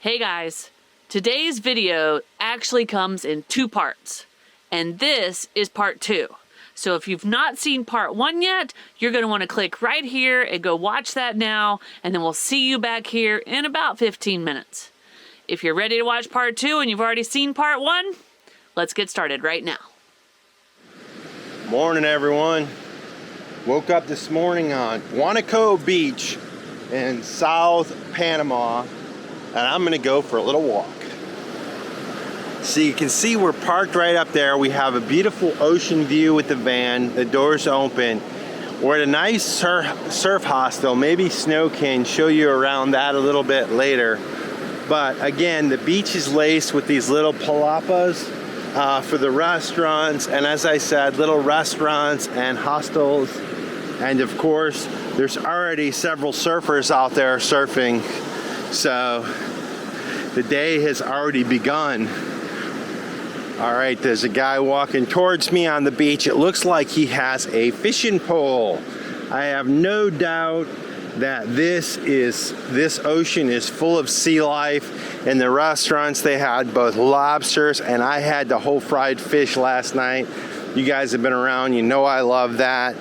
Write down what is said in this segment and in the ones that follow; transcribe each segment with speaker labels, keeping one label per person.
Speaker 1: Hey guys, today's video actually comes in two parts, and this is part 2. So if you've not seen part 1 yet, you're going to want to click right here and go watch that now, and then we'll see you back here in about 15 minutes. If you're ready to watch part 2 and you've already seen part 1, let's get started right now.
Speaker 2: Morning everyone. Woke up this morning on Guanaco Beach in South Panama, and I'm gonna go for a little walk. So you can see we're parked right up there. We have a beautiful ocean view with the van, the doors open. We're at a nice surf hostel. Maybe Snow can show you around that a little bit later. But again, the beach is laced with these little palapas for the restaurants, and as I said, little restaurants and hostels. And of course, there's already several surfers out there surfing. So the day has already begun. All right, there's a guy walking towards me on the beach. It looks like he has a fishing pole. I have no doubt that this ocean is full of sea life. In the restaurants, they had both lobsters, and I had the whole fried fish last night. You guys have been around, you know I love that.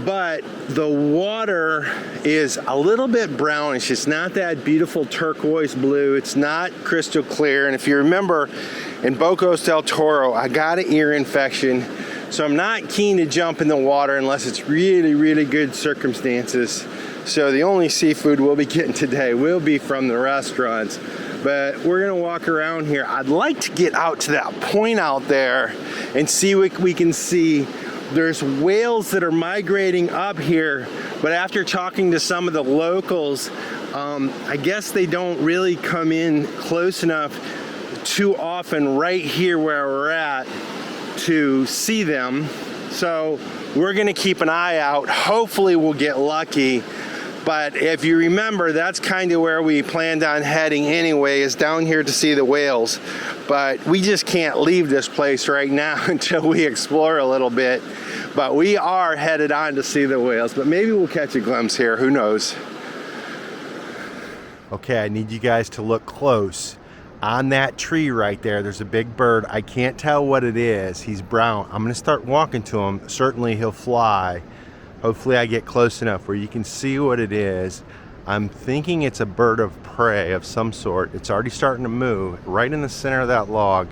Speaker 2: But the water is a little bit brownish. It's not that beautiful turquoise blue. It's not crystal clear. And if you remember, in Bocos del Toro, I got an ear infection. So I'm not keen to jump in the water unless it's really, really good circumstances. So the only seafood we'll be getting today will be from the restaurants. But we're gonna walk around here. I'd like to get out to that point out there and see what we can see. There's whales that are migrating up here, but after talking to some of the locals, I guess they don't really come in close enough too often right here where we're at to see them. So we're gonna keep an eye out. Hopefully we'll get lucky. But if you remember, that's kind of where we planned on heading anyway, is down here to see the whales. But we just can't leave this place right now until we explore a little bit. But we are headed on to see the whales, but maybe we'll catch a glimpse here, who knows. Okay, I need you guys to look close. On that tree right there, there's a big bird. I can't tell what it is. He's brown. I'm gonna start walking to him. Certainly he'll fly. Hopefully I get close enough where you can see what it is. I'm thinking it's a bird of prey of some sort. It's already starting to move right in the center of that log.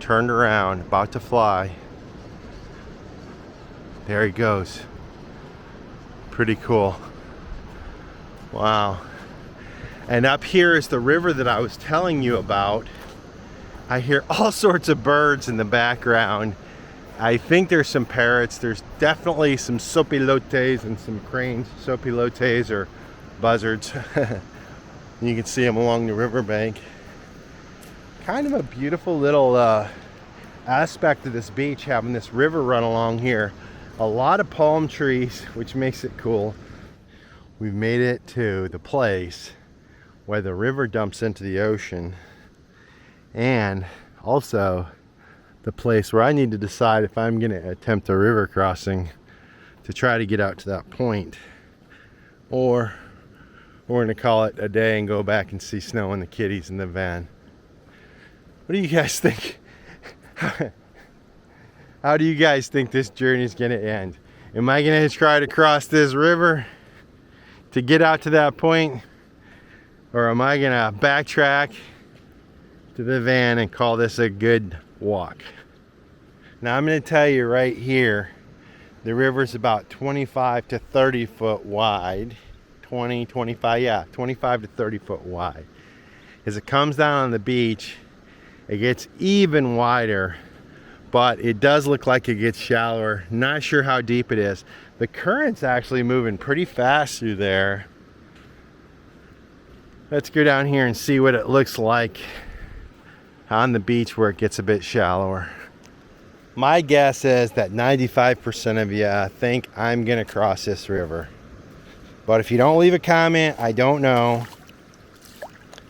Speaker 2: Turned around, about to fly. There he goes. Pretty cool. Wow. And up here is the river that I was telling you about. I hear all sorts of birds in the background. I think there's some parrots. There's definitely some sopilotes and some cranes. Sopilotes or buzzards. You can see them along the riverbank. Kind of a beautiful little aspect of this beach, having this river run along here. A lot of palm trees, which makes it cool. We've made it to the place where the river dumps into the ocean, and also the place where I need to decide if I'm going to attempt a river crossing to try to get out to that point, or we're going to call it a day and go back and see Snow and the kitties in the van. What do you guys think? How do you guys think this journey is going to end? Am I going to try to cross this river to get out to that point? Or am I going to backtrack to the van and call this a good walk? Now I'm going to tell you right here, the river's about 25 to 30 foot wide. 25 to 30 foot wide. As it comes down on the beach, it gets even wider. But it does look like it gets shallower. Not sure how deep it is. The current's actually moving pretty fast through there. Let's go down here and see what it looks like on the beach where it gets a bit shallower. My guess is that 95% of you think I'm gonna cross this river. But if you don't leave a comment, I don't know.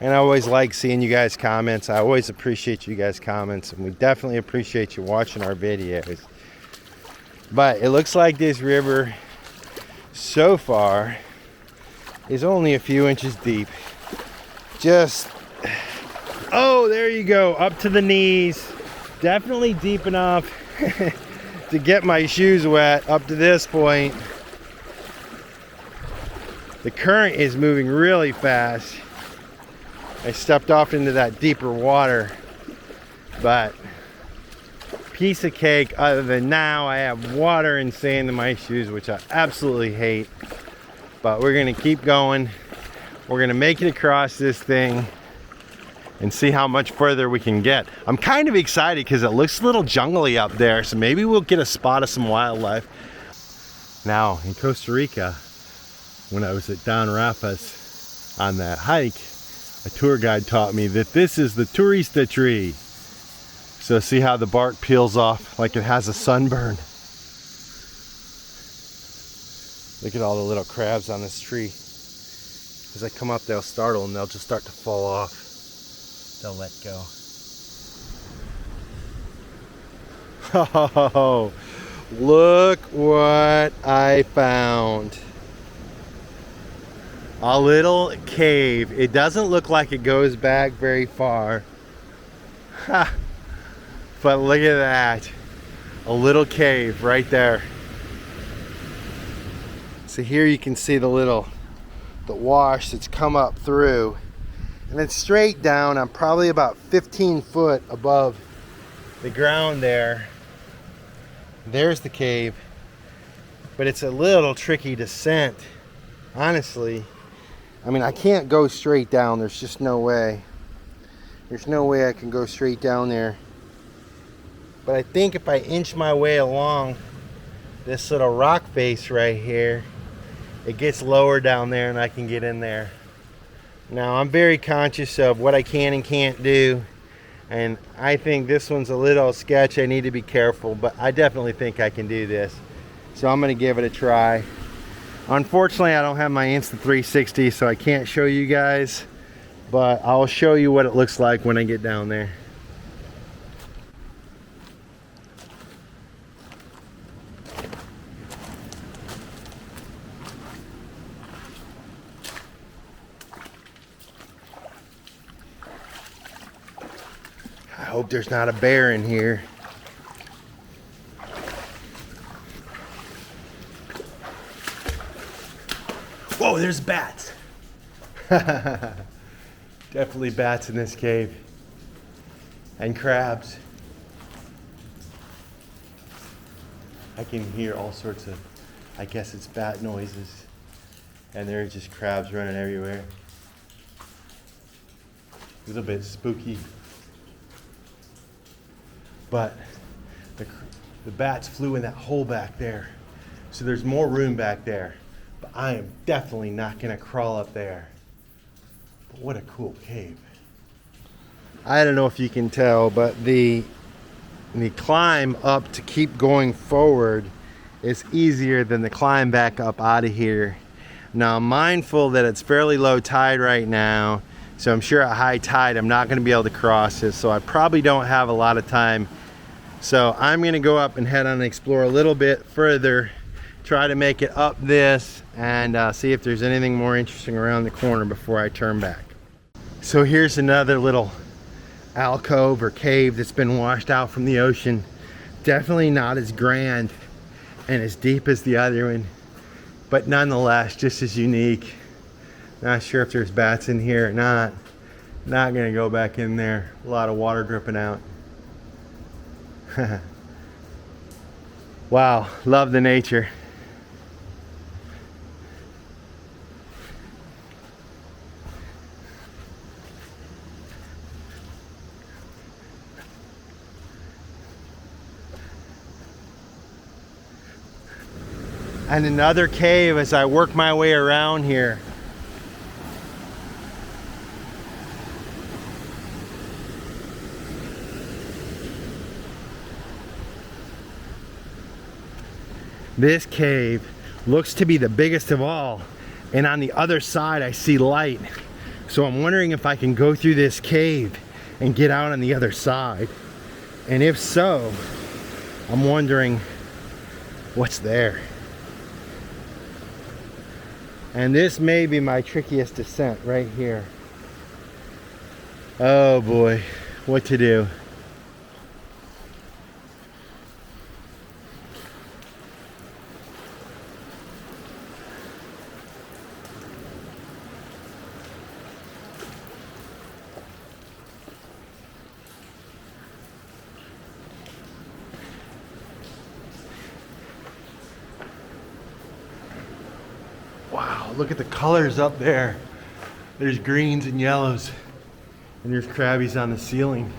Speaker 2: And I always like seeing you guys' comments. I always appreciate you guys' comments, and we definitely appreciate you watching our videos. But it looks like this river so far is only a few inches deep. just, oh, there you go, up to the knees. Definitely deep enough to get my shoes wet up to this point. The current is moving really fast. I stepped off into that deeper water, but piece of cake. Other than now I have water and sand in my shoes, which I absolutely hate, but we're gonna keep going. We're gonna make it across this thing and see how much further we can get. I'm kind of excited because it looks a little jungly up there, so maybe we'll get a spot of some wildlife. Now in Costa Rica, when I was at Don Rafa's on that hike, a tour guide taught me that this is the turista tree. So see how the bark peels off like it has a sunburn. Look at all the little crabs on this tree. As I come up, they'll startle and they'll just start to fall off. They'll let go. Oh, look what I found. A little cave. It doesn't look like it goes back very far. Ha! But look at that. A little cave right there. So here you can see the wash that's come up through. And it's straight down. I'm probably about 15 foot above the ground there. There's the cave. But it's a little tricky descent, honestly. I mean, I can't go straight down. There's just no way. There's no way I can go straight down there. But I think if I inch my way along this little rock face right here, it gets lower down there and I can get in there. Now, I'm very conscious of what I can and can't do. And I think this one's a little sketch. I need to be careful, but I definitely think I can do this. So I'm gonna give it a try. Unfortunately, I don't have my Insta360, so I can't show you guys, but I'll show you what it looks like when I get down there. I hope there's not a bear in here. Whoa, there's bats. Definitely bats in this cave. And crabs. I can hear all sorts of, I guess it's bat noises. And there are just crabs running everywhere. A little bit spooky. But the bats flew in that hole back there. So there's more room back there. But I am definitely not gonna crawl up there. But what a cool cave. I don't know if you can tell, but the climb up to keep going forward is easier than the climb back up out of here. Now I'm mindful that it's fairly low tide right now, so I'm sure at high tide I'm not gonna be able to cross it, so I probably don't have a lot of time. So I'm gonna go up and head on and explore a little bit further, try to make it up this, and see if there's anything more interesting around the corner before I turn back. So here's another little alcove or cave that's been washed out from the ocean. Definitely not as grand and as deep as the other one, but nonetheless just as unique. Not sure if there's bats in here or not. Not gonna go back in there. A lot of water dripping out. Wow, love the nature. And another cave as I work my way around here. This cave looks to be the biggest of all, and on the other side I see light. So I'm wondering if I can go through this cave and get out on the other side. And if so, I'm wondering what's there. And this may be my trickiest descent right here. Oh boy, what to do? Wow, look at the colors up there. There's greens and yellows, and there's crabbies on the ceiling.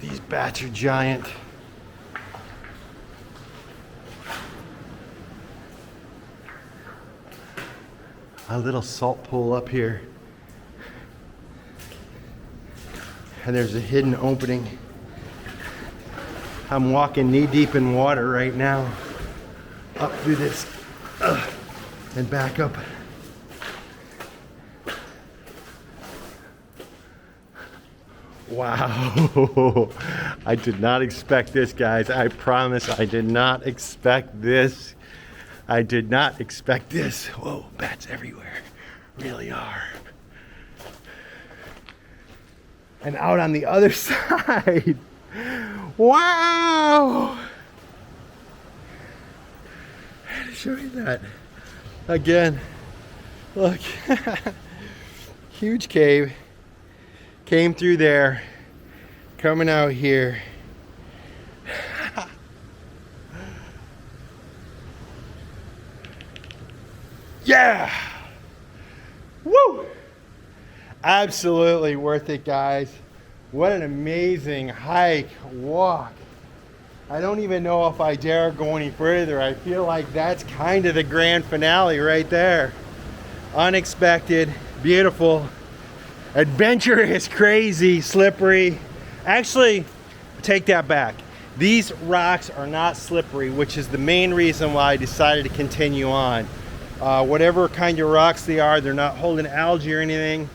Speaker 2: These bats are giant. A little salt pool up here. And there's a hidden opening. I'm walking knee deep in water right now. Up through this and back up. Wow. I did not expect this, guys. I promise I did not expect this. I did not expect this. Whoa, bats everywhere. Really are. And out on the other side. Wow. I had to show you that. Again, look. Huge cave. Came through there. Coming out here. Yeah! Woo! Absolutely worth it, guys. What an amazing hike, walk. I don't even know if I dare go any further. I feel like that's kind of the grand finale right there. Unexpected, beautiful, adventurous, crazy, slippery. Actually, take that back. These rocks are not slippery, which is the main reason why I decided to continue on. Whatever kind of rocks they are, they're not holding algae or anything.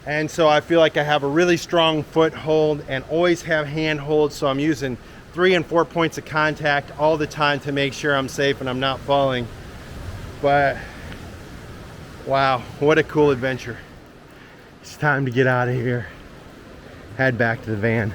Speaker 2: And so I feel like I have a really strong foothold and always have handholds, so I'm using 3 and 4 points of contact all the time to make sure I'm safe and I'm not falling. But wow, what a cool adventure. It's time to get out of here. Head back to the van.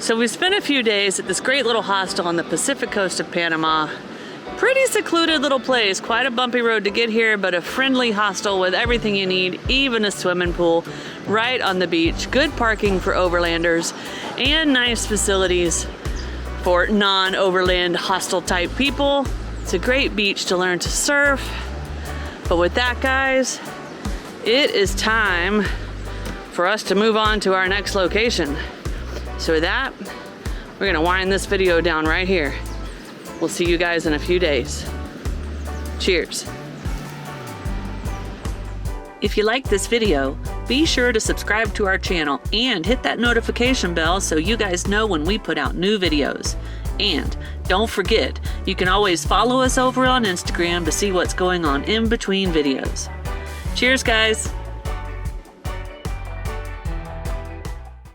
Speaker 1: So we spent a few days at this great little hostel on the Pacific coast of Panama. Pretty secluded little place, quite a bumpy road to get here, but a friendly hostel with everything you need, even a swimming pool, right on the beach, good parking for overlanders, and nice facilities for non-overland hostel type people. It's a great beach to learn to surf. But with that, guys, it is time for us to move on to our next location. So with that, we're gonna wind this video down right here. We'll see you guys in a few days. Cheers. If you like this video, be sure to subscribe to our channel and hit that notification bell so you guys know when we put out new videos. And don't forget, you can always follow us over on Instagram to see what's going on in between videos. Cheers, guys.